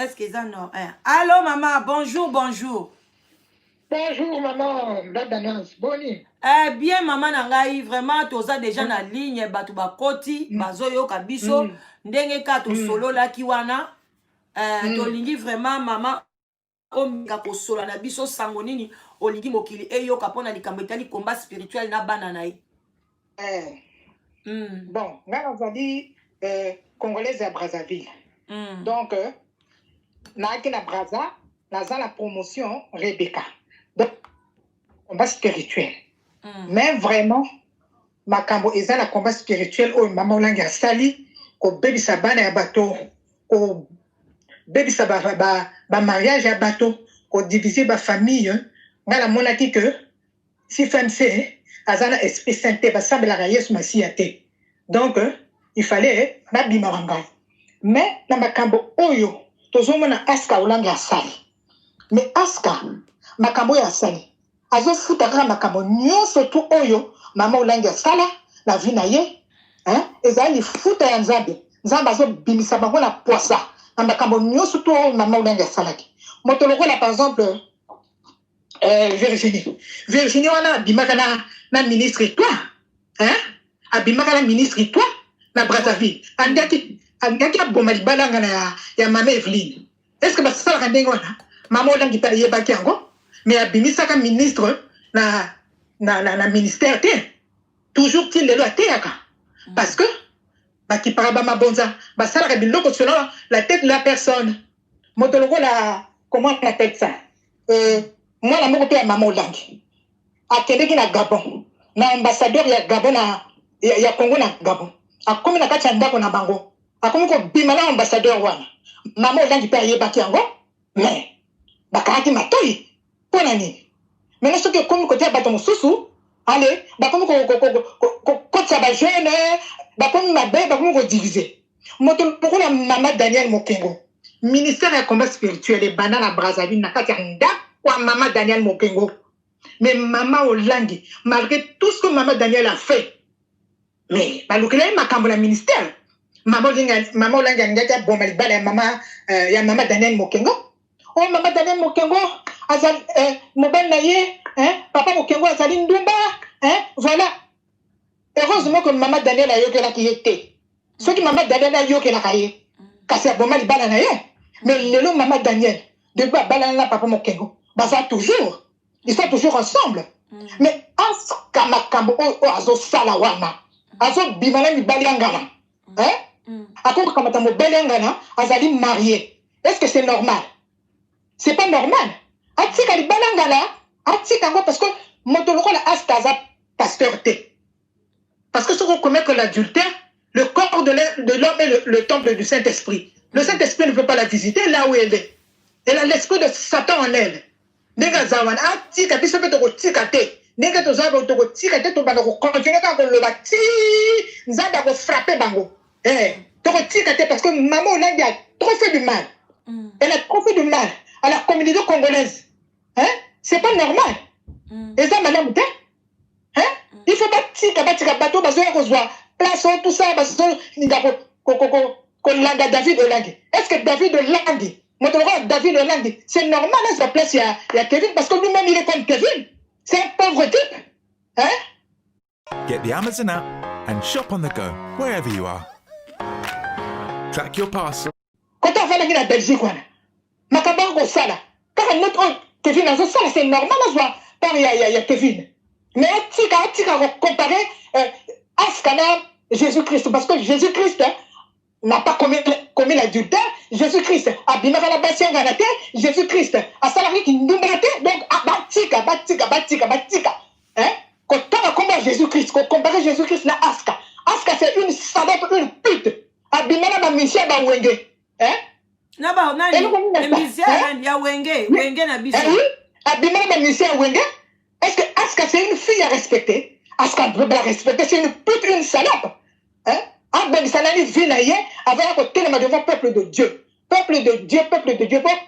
Est-ce que ça non? Allô, maman, bonjour, bonjour. Bonjour, maman, Dadanance, boni. Bien, maman, nangai, vraiment, toza déjà na ligne, batu bakoti, bazoyo kabiso, ndenge kato solo la kiwana, tolingi vraiment, maman, omika ko solo na biso sangonini, olingi mokili, eyo kapona likambo etali combat spirituel na banana ye. Bon, nga nazali congolaise à Brazzaville. Donc, naaki na Brazza, naza la promotion Rebecca. Donc, combat spirituel. Mais vraiment, makambo eza na combat spirituel o mama olangi asali ko bebisa bana ya bato, ko bebisa ba mariage ya bato, ko diviser ba famille. Nga la monaki que si FMC azana esprit sainté basambelaka Yesu Masiya te. Donc, il fallait nabima wangai. Mais na makambo oyo tozomona aska olangi asali. Mais aska makambo ya asali azo futa kaka makambo nyonso tu oyo mama olangi asala na vie na ye, ezali futa ya nzambe. Nzambe azo bimisa bango na poisa na makambo nyonso tu oyo mama olangi asalaki. Moto lokola par exemple Virginie wana abimaka na ministre toi, abimaka na ministre toi na Brazzaville. Andaki aboma libalanga na ya mama Evelyne. Est-ce que basalaka ndenge wana mama olangi mpe ayebaki yango? Mais abimisaka ministre na ministère te. Toujours til lelo ateyaka. Parce que bakipaka bamabonza basalaka biloko selon la tête de la personne. Moto lokola comment on appelle ça? Moi la moko pe ya mama olangi akendeki na Gabon na ambassadeur ya Gabon ya Congo na Gabon akomi na kati ya ndako na bango akomi kobima na ambassadeur wana mama olangi pe ayebaki yango mais bakangaki matoi mpona nini? Maintenant soki ekomi kote ya bato mosusu ale bakomi kokotisa bajeune bakomi mabe bakomi kodivise. Moto lokola mama Daniel Mokengo ministère ya combat spirituel ebanda na Brazzaville na kati ya ndako kwa mama Daniel Mokengo. Mais maman olangi, malgré tout ce que maman Daniel a fait, mais balukela makambo la ministère. Maman olangi angaka bomba libala ya mama Daniel Mokengo. Oh mama Daniel Mokengo azali mobile na ye, papa Mokengo azali ndumba, voilà. Heureusement que maman Daniel a yokelaki ye te. Ceux qui maman Daniel a yokelaka ye, kasi bomba libala na ye. Mais lelo maman Daniel depuis abala na papa Mokengo. Toujours. Ils sont toujours ensemble. Mais aska makambo azo sala wana. Azo bimana mi baliangana. Ako kamata mo baliangana azali marié. Est-ce que c'est normal? C'est pas normal. Atika li balangana, atika ngo parce que motoloko la askaza pasteur té. Parce que ce qu'on commet que l'adultère, le corps de l'homme est le temple du Saint-Esprit. Le Saint-Esprit ne peut pas la visiter là où elle est. Elle a l'esprit de Satan en elle. Nega zawan atika biso pe to tika te. Nega to zawa to tika te to bana ko continuer ka ko loba ti nzanda ko frapper bango. To tika te parce que maman Olangi a trop fait du mal. Elle a trop fait du mal à la communauté congolaise. C'est pas normal. Et ça madame te? Il faut pas tika bato bazoya ko zwa place tout ça bazo ndako ko langa David Olangi. Est-ce que David Olangi David Olangi, c'est normal à sa place, il y a Kevin, parce que lui-même, il est comme Kevin. C'est un pauvre type. Get the Amazon app and shop on the go, wherever you are. Track your parcel. Quand on va la Belgique, ma camarade sala. Car notre Kevin a sala, c'est normal à voir. Par il y a Kevin. Mais tika comparer Askana Jésus-Christ, parce que Jésus-Christ n'a pas commis l'adultère. Jésus-Christ a bimaka la basien ganate. Jésus-Christ a salarié qui nous mate. Donc, batika. Quand on a combattu Jésus-Christ, quand on compare Jésus-Christ na Aska. Aska, c'est une salope, une pute. A bimaka la mission ba wenge. Naba, ya wenge na biso. A bimaka la mission wenge. Est-ce que Aska, c'est une fille à respecter? Aska doit la respecter. C'est une pute, une salope. Ben Salani Vinaye avait à côté devant peuple de Dieu. Peuple de Dieu.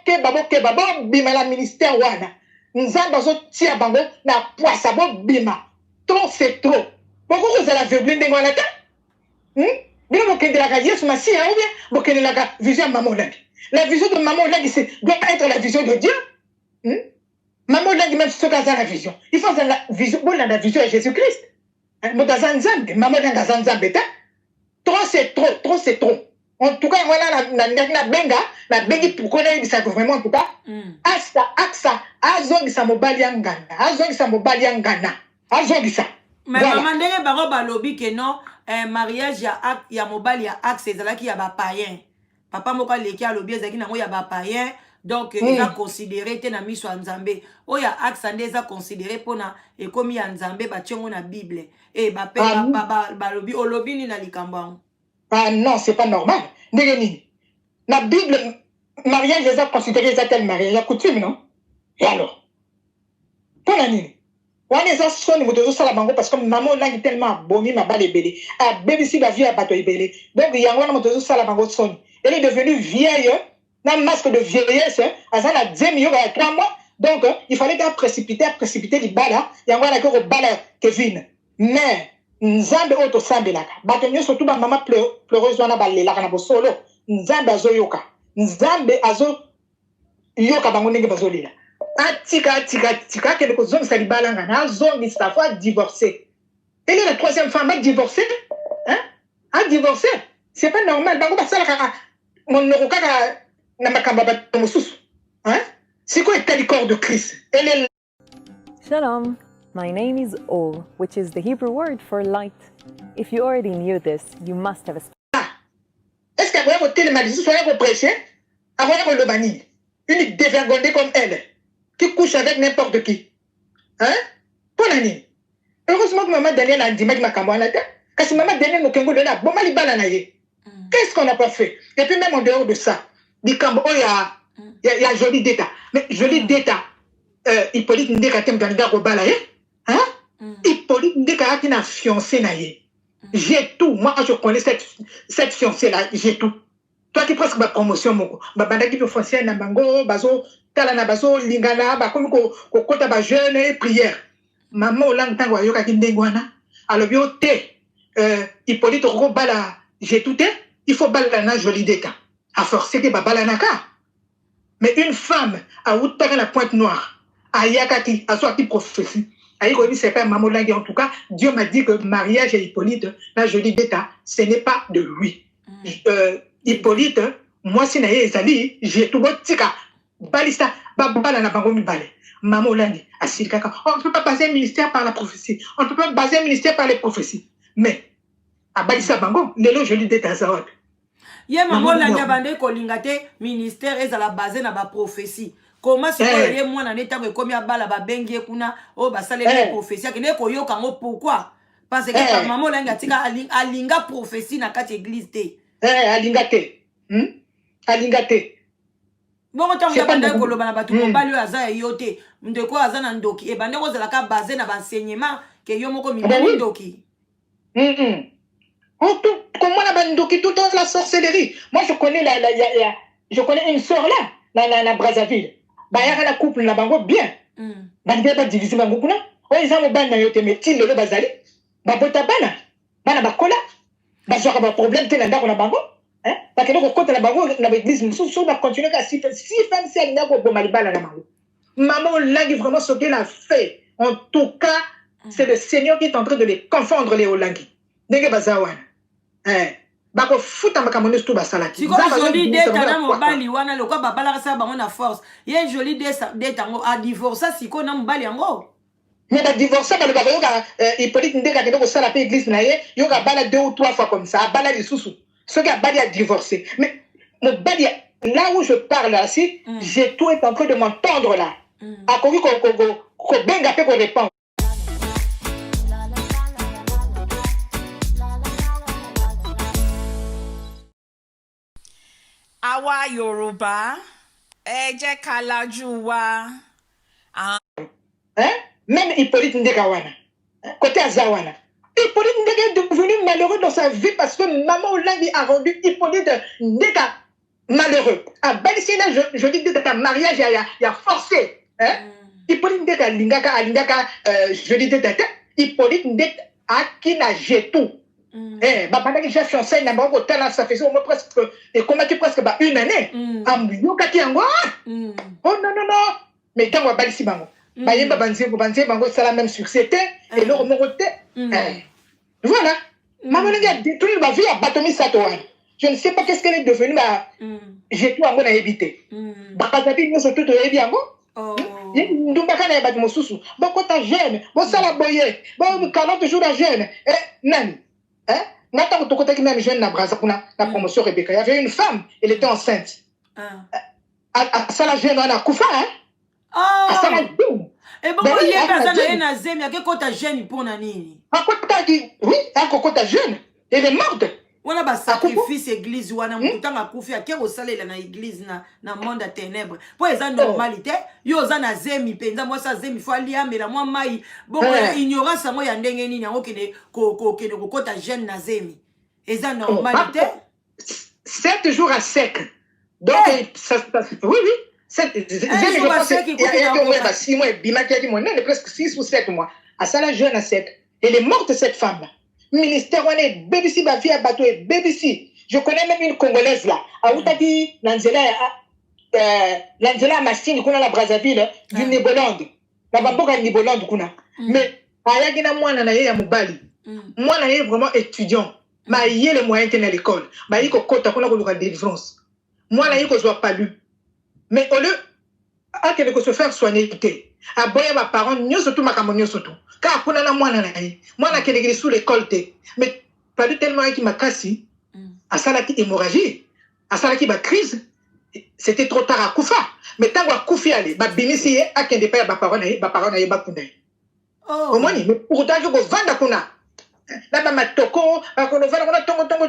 Kebabo, bima la ministère wana. Nzambazo tia bango na poisa bo bima. Trop c'est trop. Pourquoi vous allez aveugler des mois là? Bien vous kende la Yesu Masiya ou bien vous kende la vision maman Olangi. La vision de maman Olangi doit être la vision de Dieu. Maman Olangi même ce cas la vision. Il faut la vision de Jésus-Christ. Maman Olangi trop c'est trop, trop c'est trop. En tout cas, voilà la benga pour connaître ça vraiment en tout cas. Axa, azongisa mobali yangana, azongisa mobali yangana, azongisa. Mais maman ndenge baro balobi que non, mariage ya mobali ya axe ezalaki ya ba païen. Papa moko leki alobi ezalaki nango ya ba païen. Donc il a considéré te na miso ya Nzambe. Oya axe nde eza considéré pona ekomi ya Nzambe ba tiongo na Bible. Et ba pe balobi olobi ni na likambo. Ah non, c'est pas normal. Ndenge nini? La Bible mariage les a considérés ça tel mariage, la coutume non? Et alors? Pour la nini? On est en sonne de ça la bango parce que maman là est tellement abomi ma balle belé. Ah bébé si la vie a bateau belé. Donc il y a un de ça la bango sonne. Elle est devenue vieille, un masque de vieillesse, à ça la 10 millions à 3 mois. Donc il fallait précipiter les balles, il y a un accord au balle Kevin. Mais Nzambe auto sambe laka. Batenyo surtout ba maman pleureuse wana balela kana bo solo. Nzambe azoyoka. Nzambe azo yoka bango ndenge bazolela. Atika quelque chose ça libala ngana zombi sa fois divorcé. Elle est la troisième femme à divorcer. Hein? À divorcer. C'est pas normal. Bango basala kaka mon nokaka na makamba ba mususu. Hein? C'est quoi le corps de Christ? Elle est Shalom. My name is Ol, which is the Hebrew word for light. If you already knew this, you must have a... Est-ce qu'elle va voter le malédiction, soit elle va prêcher, avant elle va le bannir? Une dévergondée comme elle, qui couche avec n'importe qui. Hein? Pour l'année. Heureusement que maman Daniel a dit que ma camarade a tête. Parce que maman Daniel nous a dit bon, mal balanaye. Qu'est-ce qu'on n'a pas fait? Et puis même en dehors de ça, il y a joli d'état. Mais joli d'état, Hippolyte Ndeka tem dans le balaye. Hein? Hippolyte Ndeka qui n'a fiancé naïe. J'ai tout. Moi, je connais cette fiancée-là. J'ai tout. Toi qui presque ma promotion, mon banda qui peut foncer na bango, bazo, talana bazo, lingana, comme kota ba jeune et prière. Maman au lang tango ayoka ki ndengwana. Alors bio te, Hippolyte roko bala, j'ai tout. Il faut bala na joli d'état. À forcer que bala naka. Mais une femme a outre la pointe noire. Ayakati, a sorti prophétie. C'est pas maman Langue. En tout cas, Dieu m'a dit que mariage à Hippolyte, là je dis d'état, ce n'est pas de lui. Hippolyte, moi si naïe ezali, j'ai tout bon tika, balista, babala na bango mi balé. Maman Langue, assis kaka. On ne peut pas baser un ministère par la prophétie. On ne peut pas baser un ministère par les prophéties. Mais à balista bango, lelo je dis d'état ça. Yé maman Langue bande kolingate ministère ezala basé na ba prophétie. Comment c'est que moi na neta ko komi abala ba bengi kuna o ba sale les prophéties que ne ko yoka ngo pourquoi parce que maman Langue tika alinga prophétie na kati église té alingate alingate bon tant que bande ko loba na batu mobali aza yote ndeko aza na ndoki e bande ko zala ka basé na enseignement que yo moko mi ndoki comment la bande ndoki tout la sorcellerie. Moi je connais je connais une sœur là na Brazzaville. Bayaka la couple na bango bien. Bande ba diviser bango kuna. O ils ont ban na yote mais til le bazali. Ba bota bana bakola. Ba joka ba problème te na ndako na bango. Hein? Parce que donc côté la bango na l'église nous sommes va continuer à si femme si elle n'a pas bon malibala na bango. Maman Langue vraiment ce qu'elle a fait. En tout cas, c'est le Seigneur qui est en train de les confondre les Olangi. Ndenge bazawana. Hein? Bako futa makamones tout basalaki. Si ko joli dé kana mobali wana lokwa babala sa bango na force. Yé joli dé tango a divorcer si ko na mobali yango. Mais ba divorcer ba le baba yoka Hippolyte Ndeka kendo ko sala pe église na ye, yoka bala 2 ou 3 fois comme ça, bala les sous. Ce gars bali a divorcé. Mais mobali là où je parle là si, j'ai tout est en train de m'entendre là. A ko benga pe ko répondre. Àwa Yorùbá, ẹ jẹ́ ká lajú wa. Hein? Même Hippolyte Ndeka wana. Côté Azawana. Hippolyte Ndeka est devenu malheureux dans sa vie parce que maman Olangi a rendu Hippolyte Ndeka malheureux. À Balisina, je dis que ta mariage il a forcé. Hein? Hippolyte Ndeka alingaka, je dis que Hippolyte Ndeka a qui n'a j'ai tout. Pendant que j'ai fiancé, ça faisait au moins presque, et comment tu presque une année. Oh non, non, non. Mais quand on va ici, c'est la même succès. Et le remonté. Voilà. Maman a détruit ma vie à Batomi Satoan. Je ne sais pas qu'est-ce qu'elle est devenue. J'ai tout à mon habité. Bakazabi, nous sommes tous bien. Nous sommes tous bon, quand tu es jeune, bon, ça la boye, bon, 40 jours à jeune. Nani. Maintenant, tu côté qui même jeune, la promotion Rebecca. Il y avait une femme, elle était enceinte. Ça la jeune, on a Koufa, hein? Ça la jeune. Et bon, il y a personne qui est zème, il y a que quand tu es jeune pour nani. Oui, quand tu es jeune, elle est morte. On a un sacrifice église, on a un temps à koufi, à qui au salé dans l'église, dans le monde de ténèbres. Pour les normalité, il y a un zemi, moi ça zemi, il faut aller à la moi maï. Bon, ignorance, moi, il y a un dengue, il y a un côté jeune na zemi. Et ça normalité. 7 jours à sec. Donc, ça, oui, oui. 7 jours à sec, il y a 6 mois, Bima qui a dit, mon est presque 6 ou 7 mois. À ça, la jeune à sec. Elle est morte, cette femme-là. Ministère, on est BBC, ma fille a battu, BBC. Je connais même une Congolaise là. À Outadi, Lanzela Massine, qu'on a la Brazzaville, du Nibolande. La Bamboka Nibolande, qu'on a. Mais, à Yagina, moi, on a eu à Moubali. Moi, on a eu vraiment étudiant. Ma y a les moyens à l'école. Ma y a qu'on a délivrance. Moi, on a eu qu'on soit pas lu. Mais au lieu, à que se faire soigner, à boyer ma parole, nous surtout ma camonio surtout. Car pour nous, moi, on a qu'elle sous l'école, mais pas du tellement qui m'a cassé, à ça la hémorragie, à ça la qui m'a crise, c'était trop tard à Koufa. Mais tant qu'on a Koufi allé, ma bénissi, à qu'elle dépêche ma parole, au moins, mais pourtant, je vais vendre à Kuna. Là, ma toko, à qu'on va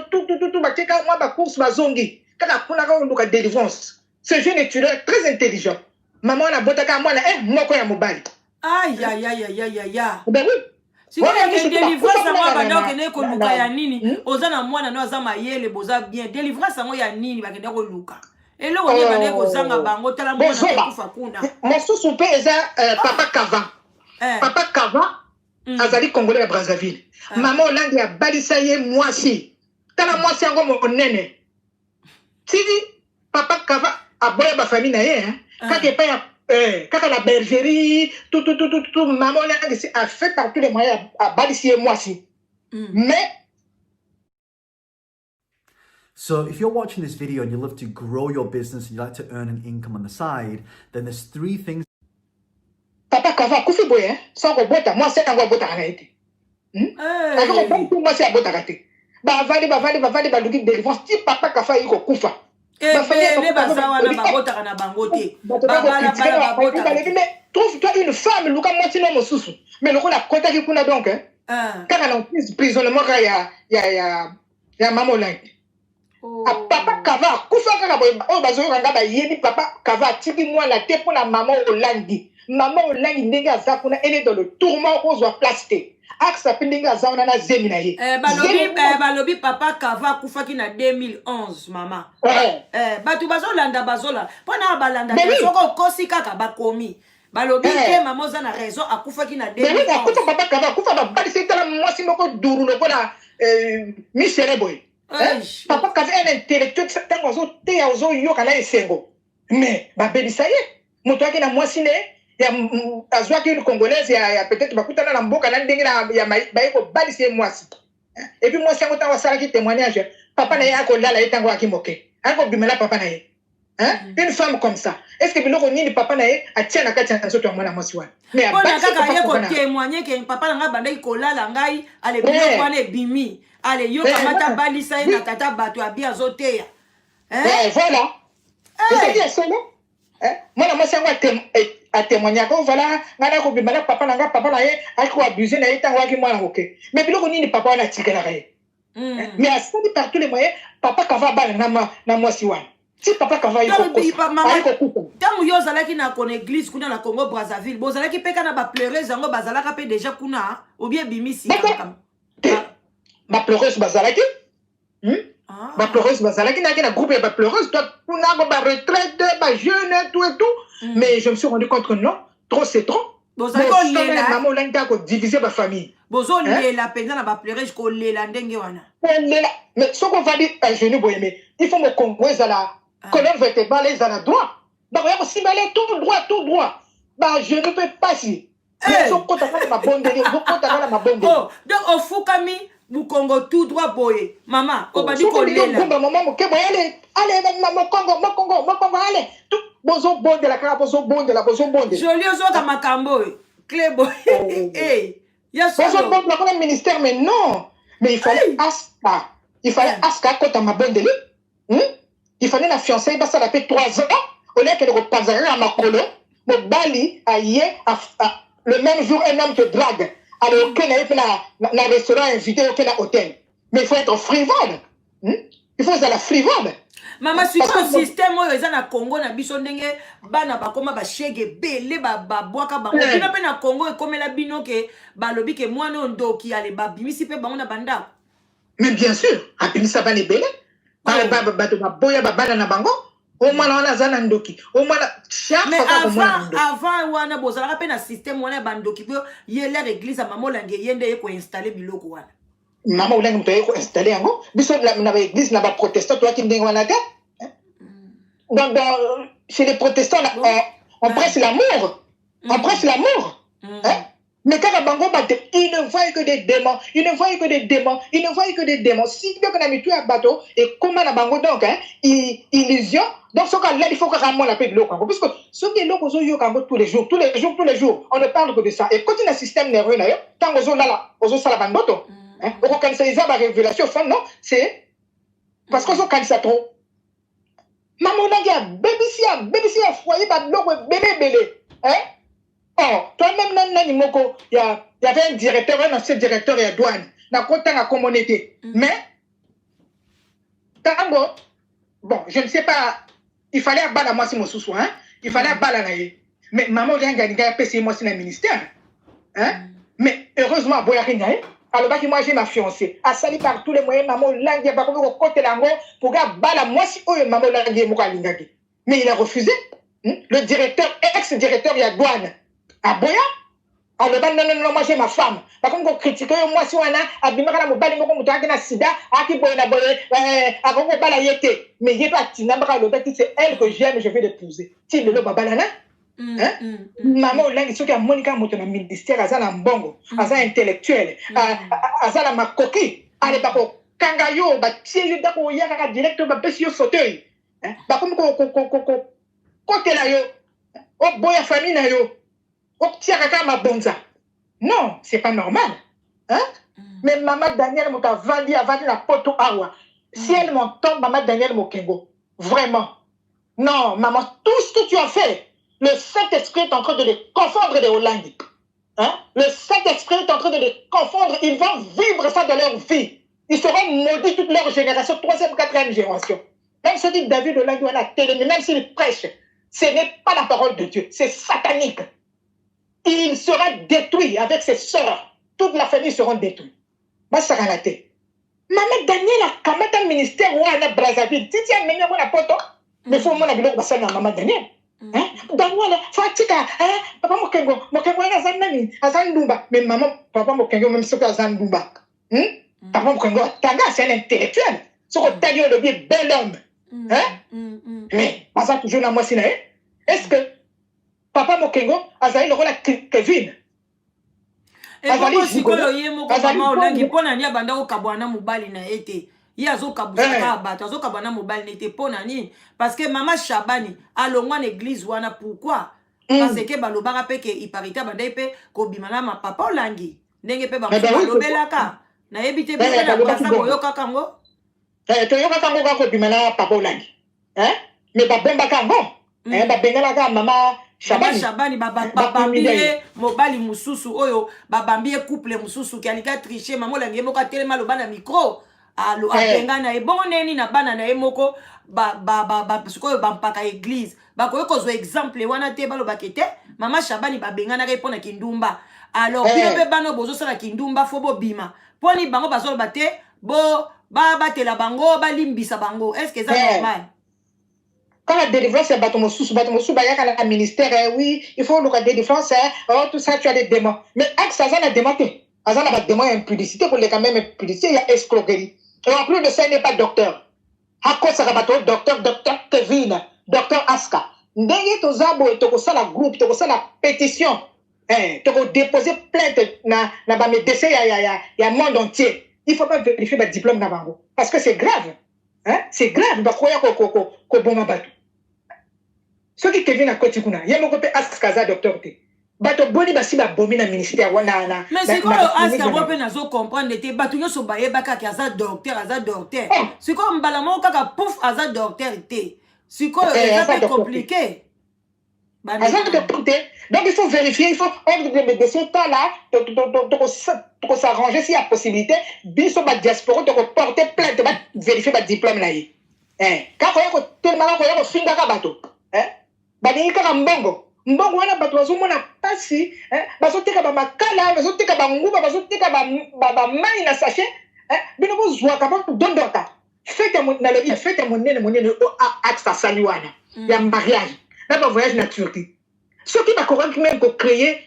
tout, ma teka, moi, ma course, ma zongi, car à Kuna, on a délivrance. Ce jeune étudiant est très intelligent. Maman, on a botaka, moi, moi, quand il y a mon bal. Aïe, aïe, aïe, aïe, aïe, aïe. Ben oui. Si vous avez délivrance, moi, pendant que nous avons luka ya nini, ozana moi, nous avons mayele, boza bien. Délivrance, moi, ya nini, va que nous avons luka. Et là, on est allé au Zanga Bango, tala moi, on a Fakuna. Mon sous-soupé est Papa Kava. Papa Kava, Azali Congolais à Brazzaville. Maman, langue a balisaye, moi, si. Tala moi, c'est encore mon nene. Si, Papa Kava a boyé ma famille, hein. Quand il paye quand la bergerie, tout, maman a fait par tous les moyens à baliser moi aussi. Mais. So if you're watching this video and you love to grow your business and you like to earn an income on the side, then there's 3 things. Papa Kava, Koufi Boy, hein? Sans robot, moi c'est un robot à arrêter. Moi c'est un robot à arrêter. Bavali, baluki délivrance. Si Papa Kava, il y a trouve-toi une femme, Luka Montino Mosusu. Mais le coup, la côte qui kuna donc, car elle a un prisonnement, il y a Maman Lang. Papa Kava, Koufa Kava, oh, bazo ranga yedi Papa Kava, tibi moi la tête pour la Maman Olangi. Maman Olangi nega zakuna, elle est dans le tourment qu'on doit plaster. Aksa pinga zauna na zeminaye. Balobi Papa Kava Koufa ki na 2011 maman. Batu bazolanda bazola. Pona balanda soko kosi kaka bakomi. Balobi ke maman za na raison akufa ki na 2011. Mais oui, Papa Kava Koufa ba balisi tala mwasi moko duru no kona misere boy. Papa Kava un intellectuel tango zo te ozo yoka na esengo. Mais ba belisaye. Moto aki na mwasi ne ya azwa ki une congolaise ya peut-être bakutana na mboka na ndenge na ya baiko balisi mwasi. Et puis moi c'est autant wasala ki témoignage papa na yako lala etango akimoke. Ako bimela papa na ye. Hein? Une femme comme ça. Est-ce que biloko nini papa na ye atia na kati ya nzoto ya mwana mwasi wana? Mais pona kaka ye ko témoigner que papa na nga bandaki kolala ngai ale biloko wana ebimi. Ale yo kamata balisa ye na tata bato abi azoteya. Voilà. C'est bien ça non? Moi na mwasi a témoigné que voilà ngana ko bimala papa na nga papa na ye ako abuser na etango aki mwana ngoke. Mais biloko nini papa na tikela ye? Mais à ça par tous les moyens papa Kava bala na mwasi wana. Si papa Kava iko tangu yo zalaki na kon église kuna na Congo Brazzaville bozalaki peka na ba pleureuse yango bazalaka pe déjà kuna ou bien bimisi comme ba pleureuse bazalaki ba pleureuse bazalaki na groupe ya ba pleureuse toi kuna ba retraite ba jeune tout et tout mais je me suis rendu compte que non trop c'est trop. Maman langa ko diviser ma famille. bozo lela penza na ba pleurer jusqu'au lela ndenge wana. Mais ce qu'on va dire un genou boyemé, il faut me congrès à la colonne vertébrale et à la droite. Donc il faut s'y aller tout droit. Bah je ne peux pas si. Oh, donc au Fukami, vous Congo tout droit boye. Maman, au badi ko lela. Maman, allez, maman Congo, allez. Tout bozo bon de la cara, bozo bon de la bozo bon de. Joli ozo ka makambo. Clé boy. Hey, ya so. Bozo bon dans le ministère mais non. Mais il fallait Aska. Il fallait Aska quand ma bonne de lui. Il fallait la fiancée, ça l'a fait 3 ans. Au lieu qu'elle repassera à ma colo, mon bali a le même jour un homme te drague. Alors aucun n'a restaurant invité aucun hôtel. Mais il faut être frivole. Il faut être la frivole. Maman, si un système où ils ont na Congo na biso ndenge bana ba koma ba shege belé ba boaka bango. Bino pe na Congo e comme la bino ke ba lobi ke mwana ondoki ale ba bimisi pe bango na banda. Mais bien sûr, abimisa ba ne belé. Ba boya ba bana na bango. Au moins on zana ndoki. Au moins mais avant wana bozala pe na système wana bandoki pe yele l'église à maman langue yende ko installer biloko wana. Maman olangi mto yeko installer yango. Biso na ba église na ba protestant toi ki ndenge wana ka. Donc chez les protestants on prêche l'amour. On prêche l'amour. Mais quand bango batte, ils ne voient que des démons, ils ne voient que des démons, ils ne voient que des démons. Si donc on a mis tout à bateau et comment la bango donc illusion. Donc ce cas là il faut que ramon la paix de l'eau parce que ce qui est l'eau aux yeux tous les jours, on ne parle que de ça. Et quand il y a un système nerveux là, tant aux là, aux ça la bangoto. Au quand ça la révélation femme non, c'est parce que quand ça trop. Maman a dit bébé si a foyer ba bébé oh, toi-même, il y avait un directeur, un ancien directeur et douane. N'a pas la communauté. Mais, bon, je ne sais pas, il fallait abattre à moi si mon sous hein. Il fallait abattre à naïe. Mais maman, j'ai gagné un PC, moi, c'est le ministère. Hein? Mais heureusement, boya rien. Alors, moi, j'ai ma fiancée. A sali par tous les moyens, maman, langue, bah, comme au côté langue, pour gars, bala, moi, si, oh, maman, langue, moi, lingagi. Mais il a refusé. Le directeur, ex-directeur, il y a douane. Ah boya alors non moi j'ai ma femme par contre on critique moi si on a abimaka na mobali moko muto akena sida aki boye na boye akoko bala yete mais yé pas tinamba le bête c'est elle que j'aime je vais l'épouser ti le babala na maman olangi soki amonika moto na ministère azala mbongo azala intellectuel azala makoki ale bako kanga yo ba tie yo dako yaka directeur ba pesi yo fauteuil ba comme ko côté là yo o boya famille na yo. Non, c'est pas normal. Hein? Mais maman Daniel m'a vendu la poto awa. Si elle m'entend, maman Daniel Mokengo. Vraiment. Non, maman, tout ce que tu as fait, le Saint-Esprit est en train de les confondre des Hollandais. Hein? Le Saint-Esprit est en train de les confondre. Ils vont vivre ça de leur vie. Ils seront maudits toute leur génération, 3e, 4e génération. Même ce dit David Hollande à la télé, même s'il prêche, ce n'est pas la parole de Dieu. C'est satanique. Il sera détruit avec ses sœurs. Toute la famille sera détruite. Moi, ça va la tête. Maman Daniel a quand même un ministère où elle a Brazzaville. Si tu as mené mon apoto, mais il faut mon avis de maman Daniel. Daniel, Fatika, papa Mokengo est à Zanani, à Zandumba. Mais maman, papa Mokengo, même si tu es à Zandumba. Papa Mokengo, Tanga, c'est un intellectuel. Ce qu'on t'a dit, le bel homme. Mais, pas ça toujours dans moi, est-ce que Papa Mokengo azali lokola Kevin. Azali sikolo ye moko mama olangi pona ni abanda ko kabwana mobali na ete. Ye azokabusaka bato azokabwana mobali na ete pona ni parce que mama Shabani alongwa na église wana pourquoi? Parce que balobaka pe ke iparita banda pe ko bimana ma papa olangi. Ndenge pe ba balobelaka. Na yebite pe na basa boyoka kango. To yoka kango ko bimana papa olangi. Mais ba bomba kango. Ba bengala ka mama Shabani babambie mobali mususu oyo babambie couple mususu ki alika tricher maman olangi moko atelema loba na micro alo apenga na ebongo neni na bana na emoko sikoyo bampaka église bakoyo kozwa exemple wana te baloba kete mama Shabani babengana repona kindumba alors bino pe bano bozosala kindumba fo bobima poni bango bazoloba te bo batela bango balimbisa bango est-ce que c'est normal? Quand la délivrance est bateau sous il y a un ministère, oui, il faut le délivrance, oh, tout ça, tu as des démons. Mais avec ça, ça a démonté. Azana va demander impudicité pour les quand même impudicité, il y a escroquerie. Et en plus de ça, il n'est pas docteur. Hako Sarabato, docteur Kevin, docteur Aska. Ndenge tozabo et tokosa la groupe, tokosa la pétition. Toko déposer plainte na ba médecin ya monde entier. Il faut pas vérifier le diplôme na bango parce que c'est grave. Hein? C'est grave ba koya ko boma batu. Ce qui Kevin a côté kuna, yemo ko pe Aska za docteur te. Bato boni basi ba bomi na ministère wana. Mais c'est quoi Aska bo pe nazo comprendre te batu nyo so baye baka ki aza docteur. C'est quoi mbala mo kaka pouf aza docteur te. C'est quoi c'est compliqué. Donc il faut vérifier, il faut ordre des médecins là, pour s'arranger s'il y a possibilité, bien sûr la diaspora de porter plainte, de vérifier le diplôme là. Quand on a tellement on a finga ka bato, bani ka mbongo wana bato bazomona pasi, bazoteka ba makala, bazoteka ba nguba, bazoteka ba mai na sachet, bino bo zwa ka ba dondota. Faites mon nene axa saliwana, ya mariage. Là, le voyage na Turquie. Ce qui va correct même pour créer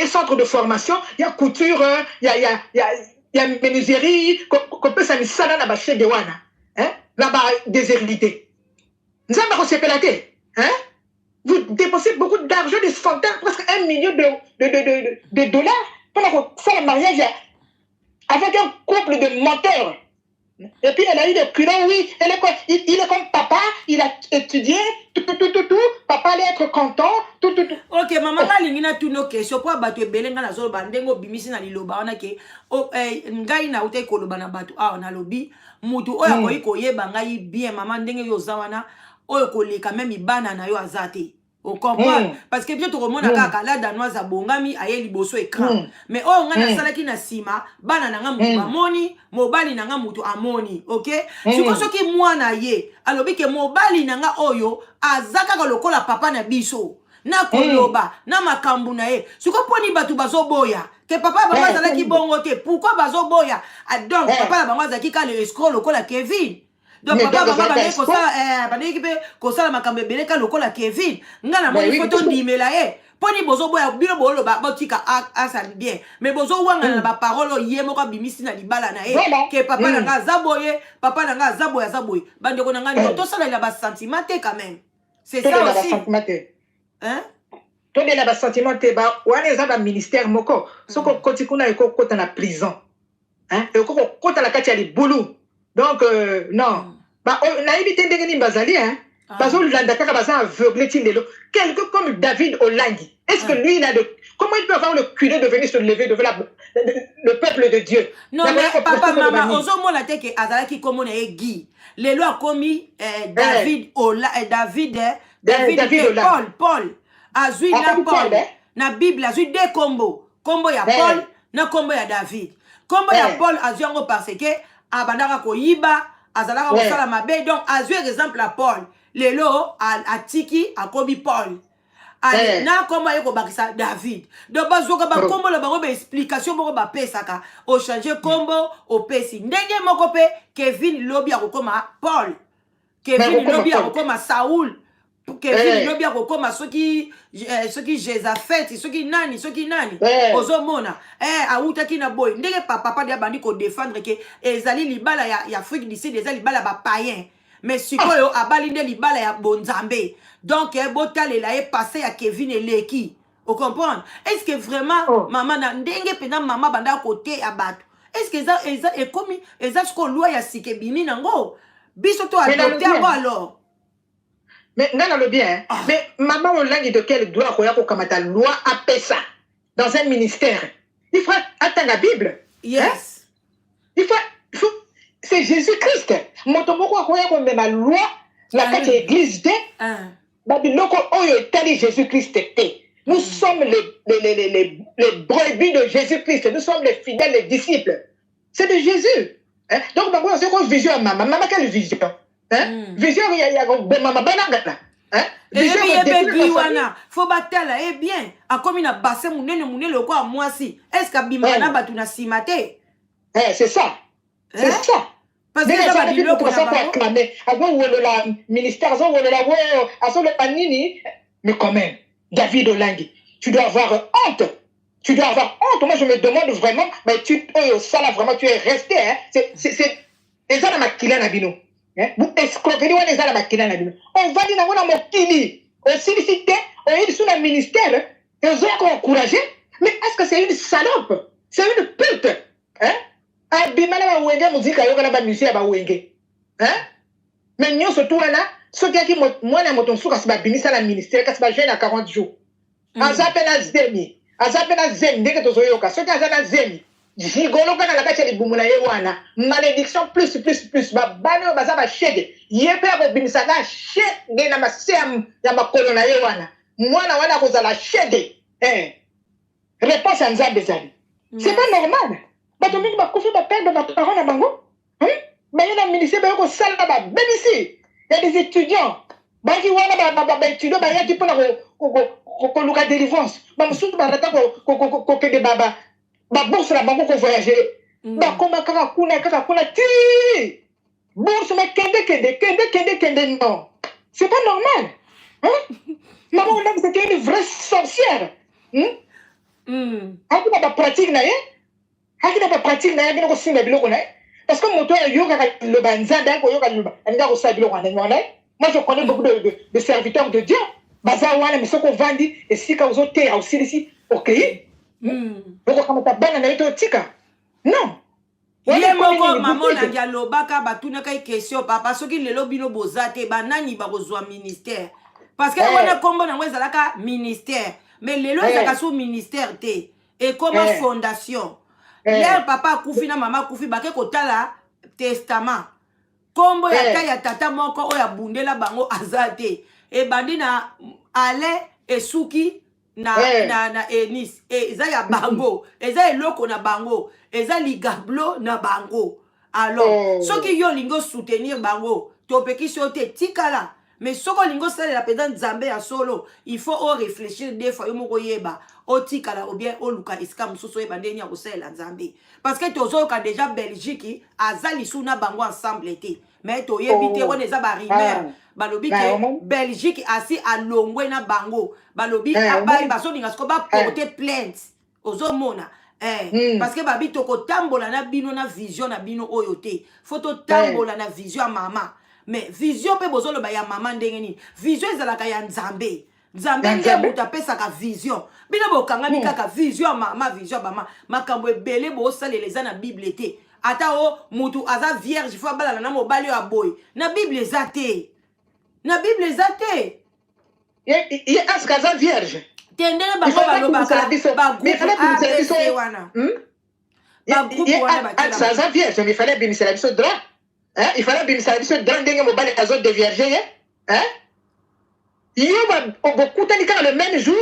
centre de formation, il y a couture, il y a menuiserie, qu'on peut s'amuser dans la chez de Wana. Là-bas, des héritiers. Nous avons reçu la tête. Vous dépensez beaucoup d'argent, des centaines, presque 1 million de dollars pour faire le mariage avec un couple de menteurs. Et puis elle a eu des culons, oui, il est comme papa, il a étudié, tout, papa allait être content, tout. Ok, maman, lingina tout nos questions, pour battre belenga na zolo bandengo bimisi na liloba, on a ke, ngai na ute koloba na batu, on a lobi, mutu, oya koi koyeba ngai bien, maman ndenge yo zawana, oya kole quand même ibana na yo azate. On comprend parce que bien tout le monde a kala danoise a bongami aye liboso écran mais oh nga na sala ki na sima bana na nga mutu amoni mobali na nga mutu amoni OK siko soki mwana ye alobi ke mobali na nga oyo azaka ka lokola papa na biso na koloba na makambu na ye siko poni batu bazoboya ke papa baba zala ki bongo te pourquoi bazoboya donc papa na bango zaki ka le escroc lokola Kevin. Donc papa bandeki kosala makambo ebele ka lokola Kevin ngana moni photo ndimela poni bozo boya bino bolo botika asali bien mais bozo wanga na ba parole ye moko bimisi na libala na ke papa na nga zaboye papa na nga zaboye bandeko na nga to sala la ba sentiment quand même c'est ça aussi hein to de la ba sentiment te ba wana za ba ministère moko soko koti kuna eko kota na prison hein eko kota la kati ya libulu. Donc, non. On a évité de gagner Bazali, hein. Parce que l'Andaka va aveugler Tindelo. Quelqu'un comme David Olangi. Est-ce que lui, comment il peut avoir le culot de venir se lever devant le peuple de Dieu? Non, mais papa, maman, ozo mona te ke azalaki comme on est Guy. Les lois commis David Paul. Azui na Paul. Na Bible, azui deux combos. Combo ya Paul, na combo ya David. Combo ya Paul, azui yango parce que abandaka koyiba azalaka kosala mabe donc azwi exemple à Paul lelo atiki akobi Paul na kombo ye kobakisa David donc bazoka bakombo la bango ba explication moko bapesaka o changer kombo o pesi ndenge moko pe Kevin lobi akokoma Paul Kevin lobi akokoma Saul Kevin lobi akokoma soki Jézaphet soki nani ozomona autaki na boy ndenge papa dia bandi ko défendre ke ezali libala ya Afrique du Sud ezali libala ba païen mais sikoyo abali nde libala ya bonzambe donc botalela passé ya Kevin eleki o comprendre est-ce que vraiment maman na ndenge pena mama banda côté ya bato est-ce que eza e comme eza ce ko loi ya sikebimi nango biso to adopter alors. Mais non, le bien. Mais maman, on l'a dit de quel droit qu'on a la loi à ça dans un ministère. Il faut attendre la Bible. Yes. Il faut c'est Jésus-Christ. Mon tomoko qu'on met la loi, la carte église de. Babiloko oyo etali Jésus-Christ. Nous sommes les brebis de Jésus-Christ. Nous sommes les fidèles, les disciples. C'est de Jésus. Donc, c'est quoi vision à maman? Maman, quelle vision? Vision, il y a maman banana. Faut battre bien. A comme une bassin mounene quoi moi si. Est-ce que bimana batuna simate? C'est ça. C'est ça. Parce que ça va dire que ça peut acclamer. Avant le ministère, avant le panini, mais quand même, David Olangi, tu dois avoir honte. Tu dois avoir honte. Moi, je me demande vraiment, mais ça là, vraiment, tu es resté. Hein? C'est les gens qui ont nabino. Vous escroquez les gens qui ont nabino. On va dire, on a mon kili. On sollicite, on est sur le ministère. Ils ont encouragé. Mais est-ce que c'est une salope? C'est une pute. Hein? Abimala ba wenge muzika yoka na ba musicien ba wenge. Hein? Mais nous surtout là, ceux qui moi na moton suka ba binisa na ministère kasi ba jeune à 40 jours. Azape na zemi. Azape na zemi ndeke to zoyoka. Ceux qui azape na zemi. Jigolo kana la kati ya libumula ye wana. Malédiction plus ba bano ba za ba shege. Yepe ba binisa na shege na masem ya makolo na ye wana. Mwana wana kozala shege. Réponse à Nzambe zali. C'est pas normal. Bato mingi bakufi bapendre baparents na bango. Baye na ministère baye kosala ba BBC. Il y a des étudiants. Baki wana ba étudiants bayaki pona ko luka délivrance. Ba mususu barata ko kende baba. Ba bourse na bango ko voyager. Ba koma kaka kuna ti. Bourse mais kende non. C'est pas normal. Maman on a que c'était une vraie sorcière. Haki na ba pratique na ye. Haki na ba pratique na ye bino ko singa biloko na ye. Parce que moto yoka le banzanda ko yoka le anga ko sa biloko na nyona. Moi je connais beaucoup de serviteurs de Dieu. Baza wana misoko vandi et sika ozote aussi ici. OK? Boko kama tabana na yeto tika. Non. Ye moko maman na dialobaka batuna kai question papa soki lelo bino bozate banani ba kozwa ministère. Parce que wana kombo na ngweza laka ministère. Mais lelo ezaka sous ministère te et comme fondation. L'air papa koufi na mama koufi bake kotala testament. Kombo ya ta ya tata moko oya bundela bango azate. E bandi na ale esuki na enis. E eza ya bango. Eza eloko na bango. Eza ligablo na bango. Alors, soki yo lingo soutenir bango. Topeki sote tikala. Mais soko lingo sale la pédante Nzambe ya solo, il faut réfléchir des fois yo yeba o tikala ou bien o luka iska musoso yeba ndeni ya kosala Nzambe parce que tozo ka déjà Belgique azali suna bango ensemble été mais to yebite on eza ba rumeur balobi ke Belgique asi alongwe na bango balobi abai baso linga sko ba porter plainte ozo mona parce que babi to ko tambola na bino na vision na bino oyote faut to tambola na vision mama. Mais vision pe bozolo ba ya maman ndenge ni vision ezalaka ya Nzambe nde buta pesa ka vision bino bokanga mikaka vision mama vision mama makambo ebele bo saleleza na Bible te ata o mutu aza vierge faut bala na mobali ya boy na Bible ezate ye askaza vierge tendele bango balobaka ba groupe wana ba groupe wana ba askaza vierge mais fallait bien la biso droit. Hein? Il fallait bien savoir ce drame de mobile à zone de vierge. Hein? Il y a beaucoup de le même jour,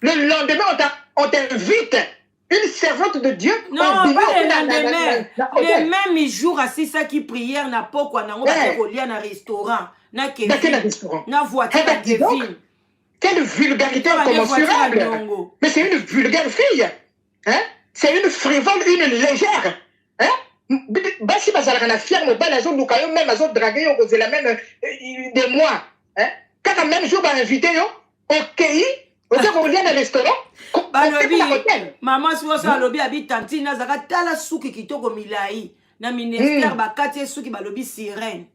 le lendemain, on t'invite une servante de Dieu. Non, pas le lendemain. Le même jour, assis ça qui prière, n'a pas quoi, n'a pas quoi, na restaurant, na restaurant, na voiture, na Kevin. Quelle vulgarité incommensurable. Mais c'est une vulgaire fille. Hein? C'est une frivole, une légère. Hein? Basi bazalaka na fier mobile azo luka yo même azo draguer yo kozela même des mois hein kaka même jour ba invité yo OK oza ko lia na restaurant balobi maman si osa lobi abi tantine azaka tala suki kitoko milai na ministère bakati suki balobi sirène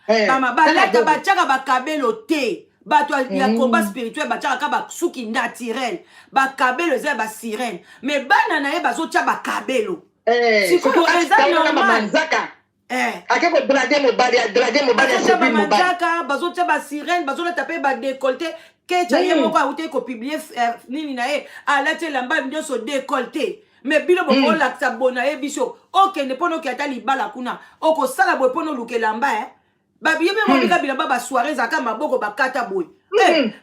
mama balata bachaka bakabelo te bato ya combat spirituel bachaka ba suki naturel bakabelo za ba sirène mais bana na ye bazotia bakabelo. Si vous avez normal, akeko draguer mobali c'est manzaka bazotia ba sirène bazola taper ba décolleté kecha ye moko auté ko publier nini na ye ala te lamba nyonso décolleté mais bilo boko la sabona e biso OK ne pono ki atali bala kuna oko sala boy pono luke lamba ba biye be mobika bilamba ba soirée zaka maboko bakata boy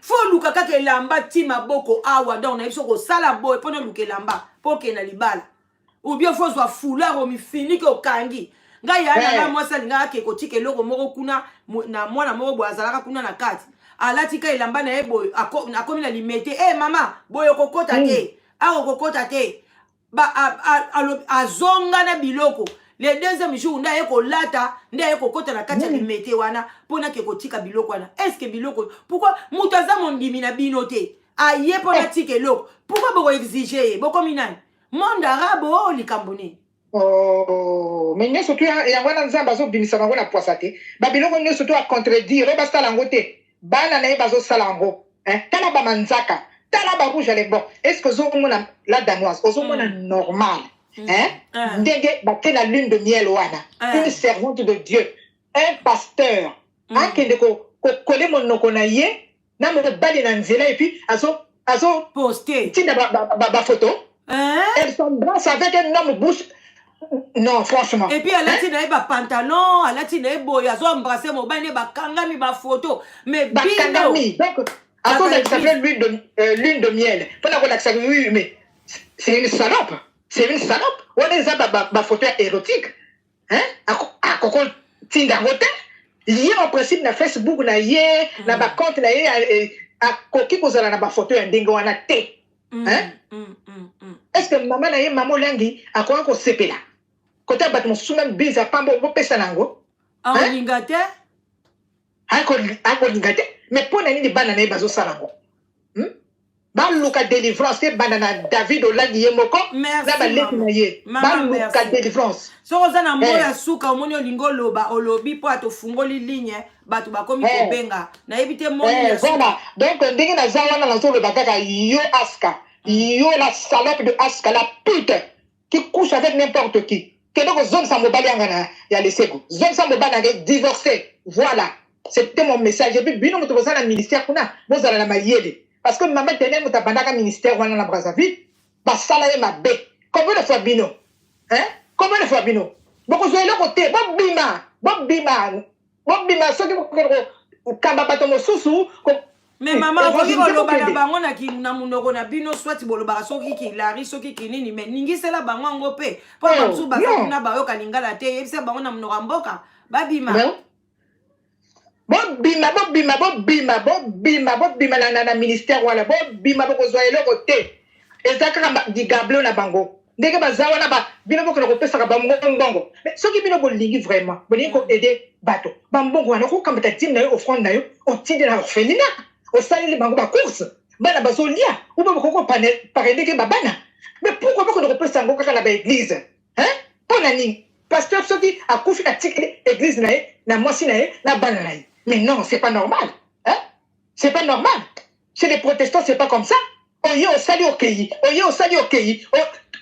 faut luka kaka lamba ti maboko awa donc na biso ko sala boy pono luke lamba poke na libala. Ou bien faut soit foulard au mi fini ko kangi nga ya na moi salinga ke ko tike loko moko kuna na mwana moko boazalaka kuna na kati alatika ilamba na ebo akomi na limete mama boyo kokota te kokota te ba azonga na biloko le deuxième jour nda yeko lata nda yeko kota na kati limete wana pona ke ko tika biloko wana est-ce que biloko pourquoi mutaza mondimi na binote aye pona tike loko. Pourquoi boko exiger boko minani? Monde arabe o likamboni. Oh, mais nous surtout yango na nzamba zo bimisa bango na poisate. Ba biloko nous surtout a contredire ba sala ngote. Bana na bazo sala ngo. Tala ba manzaka, tala ba rouge les bon. Est-ce que zo mona la danoise, ozo mona normal? Ndenge ba na lune de miel wana. Une servante de Dieu, un pasteur. Kende ko coller monoko na ye, na mo bali na nzela et puis azo poster. Tina ba photo. Elle s'embrasse avec un homme bouche. Non, franchement. Et puis elle a dit pantalon, elle a dit boy, elle a embrassé mon bain, ba kangami ba photo. Mais ba kangami. Donc à cause ça s'appelle lune de miel. Pendant qu'on a ça oui, mais c'est une salope. C'est une salope. On est à ba photo érotique. Hein? À coco tinda hotel. Il y a en principe na Facebook na ye, na ba compte na ye à coquille pour ça na ba photo en dingo na té. Hein? Est-ce que maman na ye maman langi a quoi qu'on sepela? Quand tu as mon soumem biza pambo bo pesa nango. En lingate? Ako lingate. Mais pour nani de banana e bazo salango. Ba luka délivrance ke banana David Olagi ye moko. Merci. Na ba letu na ye. Ba luka délivrance. So oza na moya suka omoni olingo loba olobi po ato fungoli ligne batu bakomi ko benga. Na ebite moni. Voilà. Donc ndenge na zawana na zo le bakaka yo aska. Yo la salope de aska, la pute qui couche avec n'importe qui. Que donc zone sans mobile y a laissé go. Zone sans mobile divorcé. Voilà. C'était mon message. Et puis bino moto boza na ministère kuna, boza na mayele. Parce que maman tenait moto bandaka ministère wana na Brazzaville, ba sala ye mabe. Combien de fois bino? Hein? Combien de fois bino? Boko zo le côté, bon bima, so ki ko kamba bato mosusu ko. Mais maman, okoki koloba na bango na munoko na bino swati boloba soki ki lari soki kinini mais ningisela bango ngo pe po basu bakuna bayoka lingala te yebisa bango na munoko mboka babima bima na ministère wala bima boko zo eloko te ezaka di gablo na bango ndenge bazawa na ba bino boko na kopesa ka bango mais soki bino bolingi vraiment bolingi ko aider bato bambongo wana ko kambata tim na yo offrande na yo otinde na orphelinat au salé les bango ba course bana bazolia ou ba ko parrainer ke babana mais pourquoi pas qu'on ne repose sango kaka na ba église hein pour nani pasteur soki a kufi na tikeli église na mwasi na bana na mais non c'est pas normal hein c'est pas normal chez les protestants c'est pas comme ça on y au salut au pays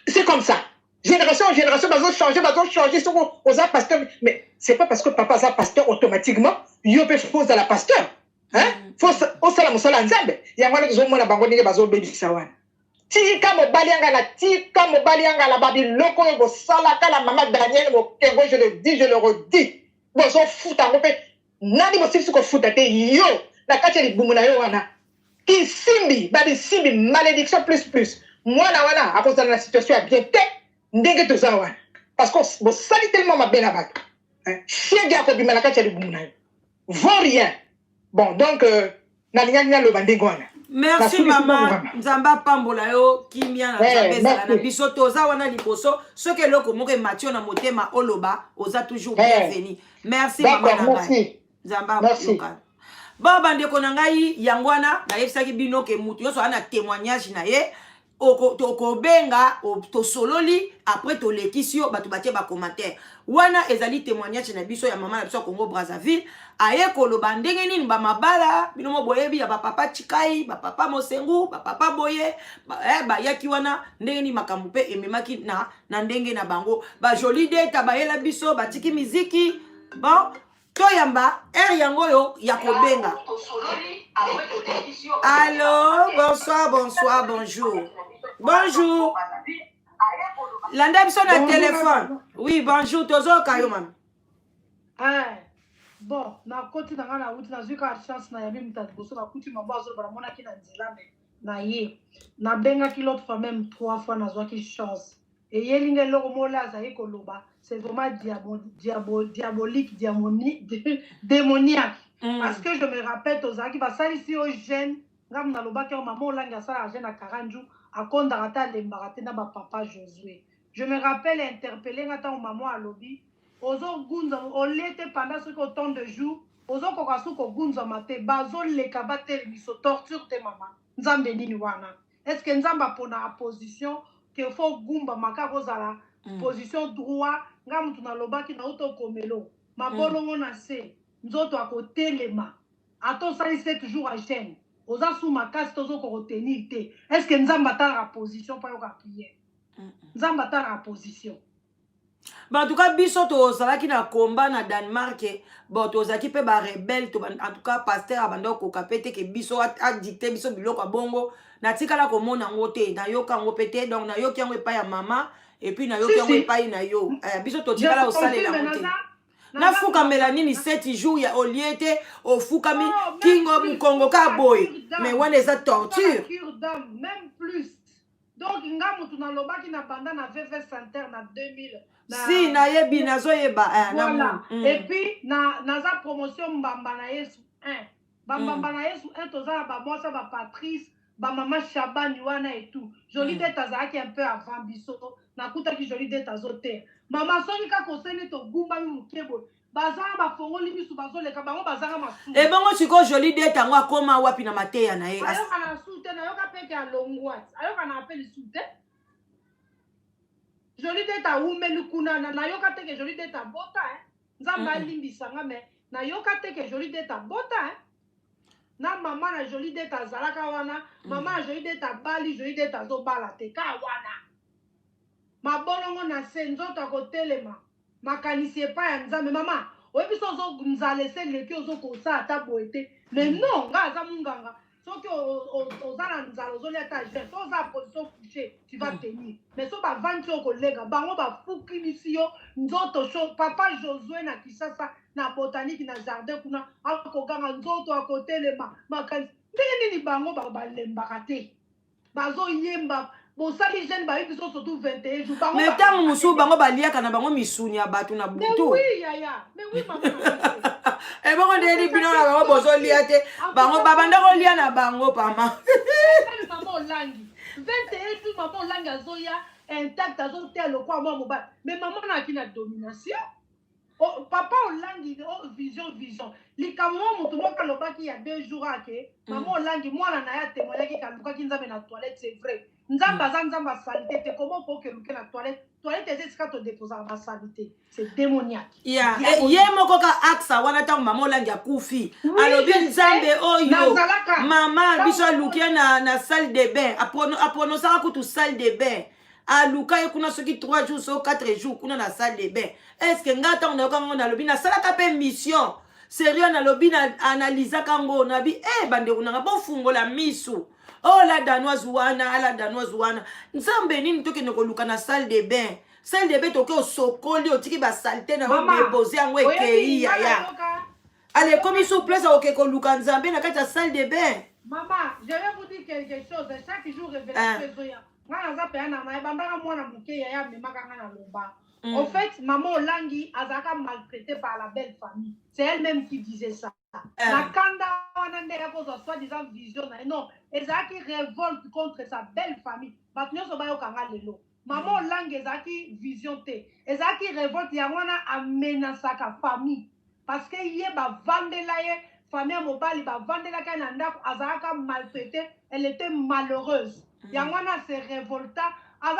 c'est comme ça génération en génération bazo changer sur aux pasteur mais c'est pas parce que papa est pasteur automatiquement yo peut faut à la pasteur. Hein? Faut osala musala nzambe yango na zo mona bango ndenge bazo bebisa wana tika mobali anga la babi loko go sala kala mama Daniel Mokengo je le redis bozo futa ngo pe nani bo sisi ko futa te yo na kati ya libumu na yo wana kisimbi babi simbi malédiction plus mwana wana akozala na situation ya bien te ndenge toza wana parce que bo sali tellement ma bena bato chien ga ko bima na kati ya libumu na yo vaut rien. Bon, donc, merci maman, nzamba pambola yo kimia na nzambeza na biso toza wana liboso soki eloko moko matio na motema oloba oza toujours bienvenu. Merci maman na ngai. Nzamba loka. Bon bandeko na ngai yangwana na yebisaki bino ke mutu yoso ana témoignage na ye okobenga tosololi après tolekisi yo bato batie ba commentaire wana ezali témoignage na biso ya mama na biso Congo Brazzaville aye koloba ndenge nini ba mabala bino mo boyebi ya ba papa Chikai ba papa Mosengu ba papa Boye ba yaki wana ndenge ni makambo pe ememaki na ndenge na bango ba joli data ba yela biso batiki miziki bon toyamba yango yo ya kobenga. Allô, bonsoir, bonjour. Bonjour. Landa biso na téléphone. Oui, bonjour, tozo kayo mam. Bon, na koti na ngana uti na zuka chance na yabi mtati boso na kuti mabazo bara mona kina nzela me na ye. Na benga ki l'autre fois même 3 fois na zwa ki chance. Et yelinge loko mola za yeko loba. C'est vraiment diabolique, démoniaque. Parce que je me rappelle, Tozaki va salir ici aux jeunes. Ngam na loba ke maman olanga sala jeune à 40 jours. A konda rata lembarate na ba papa Josué. Je me rappelle interpeller ngata maman à lobby. Ozo gunza, on l'était pendant ce temps de jours. ozokoka su kogunzama te bazoleka batele biso torture te mama nzambe nini wana estce nzambe apona position ke fo gumba maka kozala position droit nga mutu nalobaki na uto komelo mabolongo na se nzoto akotelema atosali 7 jours à jeûne oza su makasi tozoko kotenir te estce nzambe atalaka position mpo yoka priere nzambe atalaka position. Bon, en tout cas, biso tozalaki na combat na Danemark, bon tozaki pe ba rebelle to en tout cas pasteur abando ko kapete ke biso a dicté biso biloko bongo na tikala ko mona ngote na yoka ngo pete donc na yoki yango epa ya mama et puis na yoki yango epa na yo biso to tikala osale la ngote na fuka melani ni 7 jours ya oliete au fuka mi kingo mukongo ka boy mais wana eza torture même plus donc nga mutu na lobaki na banda na VV Center na 2000 si na yebi nazo yeba voilà et puis naza promotion mbamba na Yesu 1 mbamba na Yesu 1 tozala ba mwasa ba Patrice ba mama Shabani wana et tout joli date azaki un peu avant biso nakuta ki joli date azote mama soki ka koseni to gumba mi mukebo bazanga ba fongoli bisu bazoleka bango bazanga masu et bongo siko joli date ngo akoma wapi na mateya na ye ayoka na sute na yoka peke ya longwat ayoka na appel sute joli deta umeli kuna na yoka teke joli deta bota nzamba alimbisanga me na yoka teke joli deta bota na mama na joli deta zalaka wana mama na joli deta bali joli deta zo bala te ka wana mabolongo na se nzoto akotelema makanisi epa ya nzambe mama oyebi so zo nzalese leki ozo kosa ata boye te mais non nga aza munganga soki oza na nzala ozolia ta jeune so oza position couché tu vas tenir mais so bavandi so kolega bango bafukimisi yo nzoto papa Josué na Kisasa na botanique na jardin kuna akoganga nzoto akotelema makanisi ndenge nini bango balembaka te bazoyemba bosali jeune bayebi biso surtout 21 jours bango mais ntango mosusu bango baliaka na bango misuni ya bato na butu oui yaya mais oui mama et bongo ndeni bino na bango bozolia te bango babanda kolia na bango pama mama olangi 21 jours mama olangi azoya intact azotea lokwa mwa mobali mais mama naki na domination papa olangi vision likambo moto moko alobaki ya 2 jours ake mama olangi mwana na ya témoignaki kalukaki nzambe na toilette c'est vrai nzambe aza nzambe asalite te komo okokeluke na toilette eza esika todepozaka basalite c'est démoniaque ye moko ka aksa wana ntango mama olangi akufi alobi nzambe oyo mama biso alukia na salle de bain apronosaka kutu salle de bain aluka ye kuna soki 3 jours so 4 jours kuna na salle de bain est ce que nga ntango nayoka ngo nalobi nasalaka mpe mission sérieux nalobi na analysaka ngo nabi bandeko nanga bofungola misu la danoise wana nzambe nini tokende koluka na salle de bain toke osokoli otiki basalite na odepose yango ekei yaya ale komi sous place oke koluka nzambe na kati ya salle de bain. Maman, je vais vous dire quelque chose. Chaque jour révélation en fait, maman Olangi azaka maltraitée par la belle famille. C'est elle-même qui disait ça. La kanda wanande ya kozo soi-disant vision non, ezaki révolte contre sa belle famille. Batunyo so bayo kanga lelo. Maman Olangi ezaki vision te. Ezaki révolte ya wana amenasaka famille parce que yé ba vandela ye famille mobali ba vandela ka na ndako azaka maltraitée, elle était malheureuse. Ya wana se révolta. En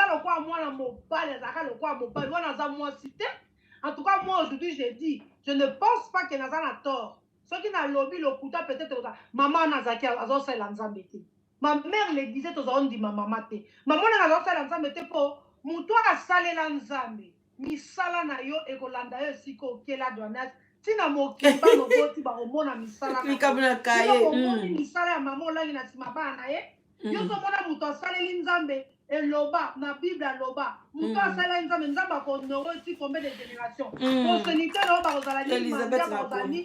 tout cas, moi aujourd'hui, j'ai dit, je ne pense pas que Nazan a tort. Ce qui n'a lobby le couteau peut-être maman Nazaki a fait l'anzambete. Ma mère le disait aux gens dit maman mate. Maman n'a fait l'anzambete pour moutoua a salé l'anzambe. Mi sala na yo e kolanda yo siko kela douanas. Tina mo kiba no boti ba omona mi sala. Ni kabuna kaye. Mi sala ya maman la ina simaba na ye. Yo so mona moutoua salé l'anzambe. Et loba, na Bible à loba. Moutoua sala nzambe nzamba ko noroti combien de générations. Pour ce nité loba ozalani mandia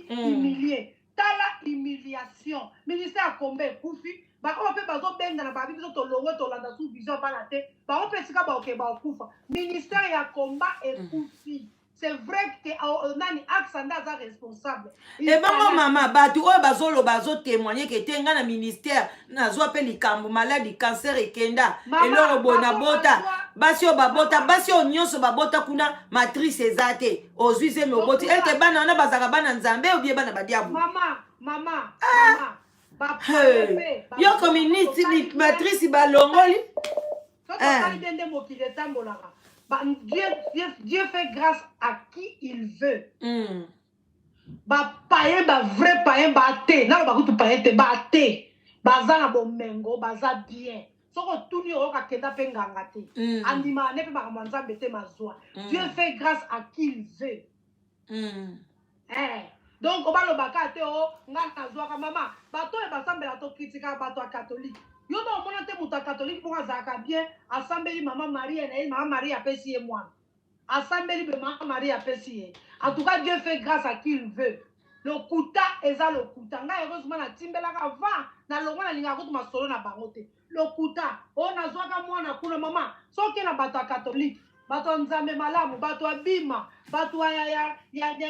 humilié. Tala humiliation. Ministère à combien koufi. Ba on peut bazo benga na ba Bible to longo to landa sous vision ba la te. Ba on peut sika ba ok ba kufa. Ministère ya combat et koufi. c'est vrai que nani Aksanda est responsable. Et bon maman, batu oyo bazolo bazo témoigner que tenga na ministère na zo pe likambo maladie cancer ekenda eloro bona bota basi o babota basi o nyonso babota kuna matrice ezate ozuize moboti elke bana na bazaka bana nzambe ou bien bana badiabu mama yo community ni matrice balongoli Dieu fait grâce à qui il veut. Païen, vrai païen, té. N'a pas tout païen, té. Baza na bomengo, baza bien. Soko tout ni oka kenda penganga té. Anima ne pe mamanza bete mazwa. Dieu fait grâce à qui il veut. Donc on va le bakate o ngana zwa ka mama. Bato e basambela to kritika bato catholique. Yo no mona te muta catholique pour azaka bien assemblée maman Marie et maman Marie a pesi et moi. Assemblée de maman Marie a pesi. En tout cas Dieu fait grâce à qui il veut. Le kuta eza le kuta. Nga heureusement na timbela ka va na longo na linga ko ma solo na bangote. Le kuta on na zwaka mwana kuna mama. Soki na bato catholique, bato nzambe malamu, bato abima, bato ya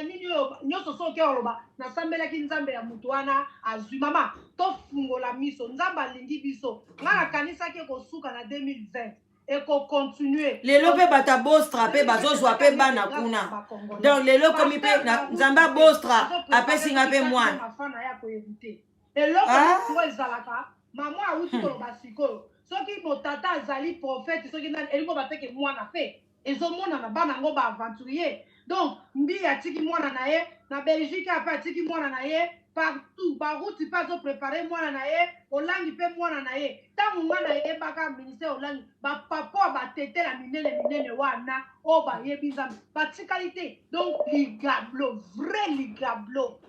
nini yo nyoso soki oloba na sambela ki nzambe ya mutu wana azwi mama to fungola miso nzamba lingi biso ngana kanisa ke ko suka na 2020 et ko continuer lelo pe bata bostra pe bazozwa pe bana kuna donc lelo komi pe nzamba bostra apesi nga pe mwana afana ya ko éviter et loko ko ezalaka mama auti ko basiko soki motata azali prophète soki na elingo bateke mwana pe ezomona na bana ngo ba aventurier donc mbi atiki mwana na ye na Belgique apa atiki mwana na ye partout ba route pas préparer mwana na ye olangi pe mwana na ye tangu mwana ye baka ministère olangi ba papa ba tete la minene wana o ba yebinza ba tikalité donc ligablo vrai ligablo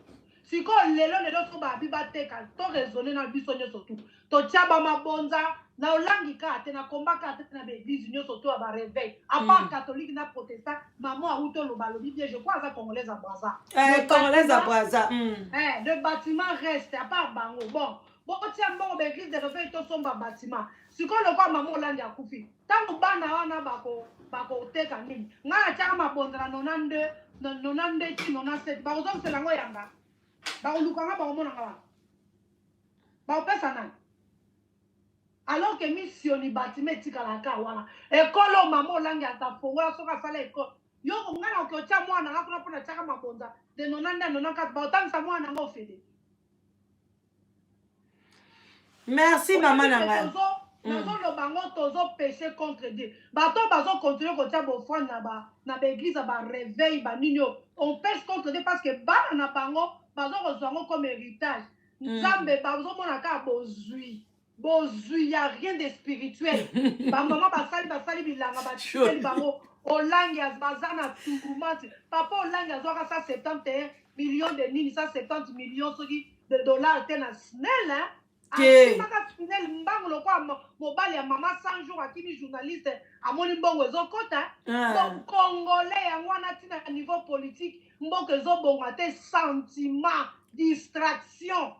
siko lelo so ba bibateka to raisonner na biso nyo surtout to tiaba mabonza na olangi ka te na komba ka te na l'église nyo surtout ba réveil à part catholique na protestant maman a uto lo balobi bien je crois ça congolais à Brazza congolais à Brazza le bâtiment reste à part bango bon tia mbongo ba église de réveil to somba bâtiment siko le kwa maman olangi akufi tangu bana wana bako teka nini ngana tia mabonza na 92 ti 97 ba ozong selango yanga ba olukanga ba omona ngala ba opesa nani alors que mission ni bâtiment tikala ka wana ekolo mama olangi atafongola soka sala ekolo yo ngana okyocha mwana ngakuna pona chaka mabonza de 94 ba otangisa mwana ngo fede. Merci maman nanga nazo lo bango tozo péché contre Dieu bato bazo continuer ko tia bo foi na ba église ba réveil ba nino on pèse contre Dieu parce que bana na bango bazo kozwango comme héritage nzambe bazo mona ka bozui y a rien de spirituel ba maman basali bilanga ba tseli bango olangi bazana tungumati papa olangi azwaka ça 71 millions de nini ça 70 millions de dollars tena snell hein maka tunnel mbango lokwa mobali ya mama 100 jours akini journaliste amoni mbongo ezokota donc congolais yango wana tina niveau politique mbongo ezobonga te sentiment distraction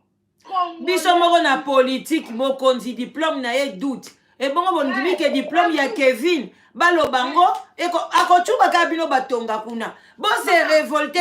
biso moko na politique mokonzi diplôme na ye doute ebongo bondimi ke diplôme ya Kevin balobango akochuba ka bino batonga kuna bo se révolter